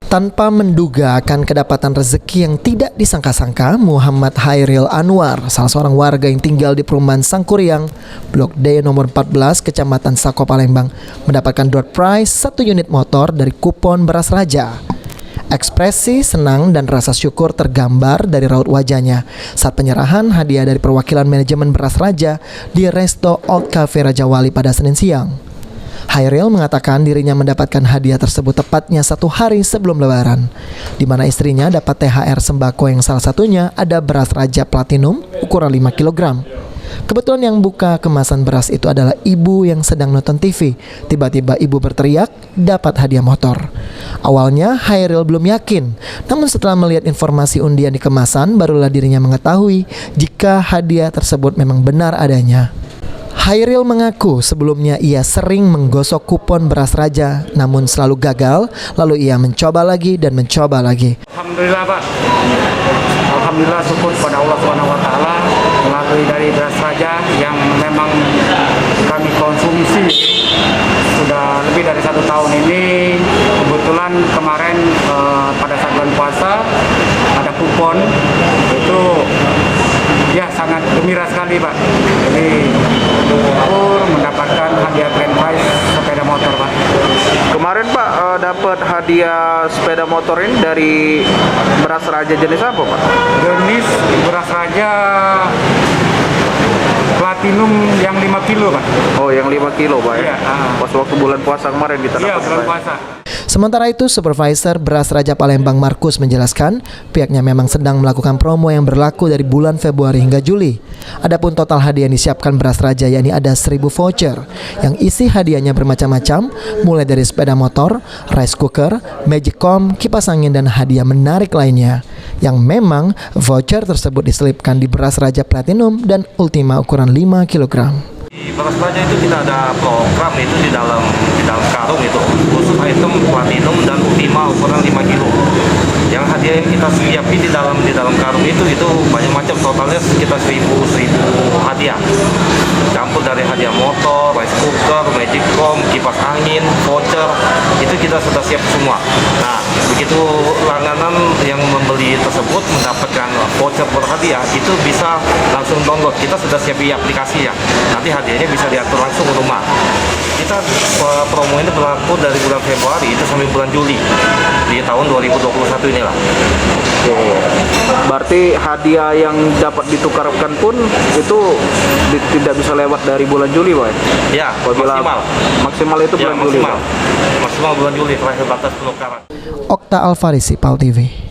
Tanpa menduga akan kedapatan rezeki yang tidak disangka-sangka, Muhammad Hairil Anwar, salah seorang warga yang tinggal di perumahan Sangkuriang, Blok D nomor 14, Kecamatan Sako, Palembang, mendapatkan door prize 1 unit motor dari kupon beras raja. Ekspresi senang dan rasa syukur tergambar dari raut wajahnya saat penyerahan hadiah dari perwakilan manajemen beras raja di Resto Old Cafe Raja Wali pada Senin siang. Hairil mengatakan dirinya mendapatkan hadiah tersebut tepatnya 1 hari sebelum Lebaran, di mana istrinya dapat THR sembako yang salah satunya ada beras raja platinum ukuran 5 kg. Kebetulan yang buka kemasan beras itu adalah ibu yang sedang nonton TV. Tiba-tiba ibu berteriak dapat hadiah motor. Awalnya Hairil belum yakin, namun setelah melihat informasi undian di kemasan, barulah dirinya mengetahui jika hadiah tersebut memang benar adanya. Hairil mengaku sebelumnya ia sering menggosok kupon beras raja, namun selalu gagal, lalu ia mencoba lagi dan mencoba lagi. Alhamdulillah Pak, alhamdulillah syukur kepada Allah SWT melalui dari beras raja yang memang kami konsumsi sudah lebih dari 1 tahun ini. Kebetulan kemarin pada saat bulan puasa ada kupon itu ya sangat gembira sekali Pak. Jadi mendapatkan hadiah grand prize sepeda motor Pak. Kemarin Pak dapat hadiah sepeda motor ini dari beras raja jenis apa Pak? Jenis beras raja platinum yang 5 kilo Pak. Oh yang 5 kilo Pak ya? Pas waktu bulan puasa kemarin kita dapat. Iya bulan puasa. Sementara itu, Supervisor Beras Raja Palembang Markus menjelaskan pihaknya memang sedang melakukan promo yang berlaku dari bulan Februari hingga Juli. Adapun total hadiah yang disiapkan Beras Raja yakni ada 1000 voucher yang isi hadiahnya bermacam-macam, mulai dari sepeda motor, rice cooker, magicom, kipas angin dan hadiah menarik lainnya. Yang memang voucher tersebut diselipkan di Beras Raja Platinum dan Ultima ukuran 5 kg. Di beras raja itu kita ada program itu di dalam karung itu khusus item platinum dan ultima ukuran 5 kilo. Yang hadiah yang kita siapin di dalam karung itu banyak macam, totalnya sekitar 1000 hadiah. Campur dari hadiah motor, rice cooker, magicom, kipas angin, voucher, itu kita sudah siap semua. Nah, begitu langganan yang membeli tersebut mendapatkan voucher berhadiah, itu bisa langsung download. Kita sudah siap di aplikasi ya. Nanti hadiahnya bisa diatur langsung ke rumah. Kita promo ini berlaku dari bulan Februari itu sampai bulan Juli di tahun 2021 inilah. Berarti hadiah yang dapat ditukarkan pun itu tidak bisa lewat dari bulan Juli Pak? Ya, maksimal itu bulan Juli. Maksimal bulan Juli terakhir batas penukaran. Okta Alfarisi, PAL TV.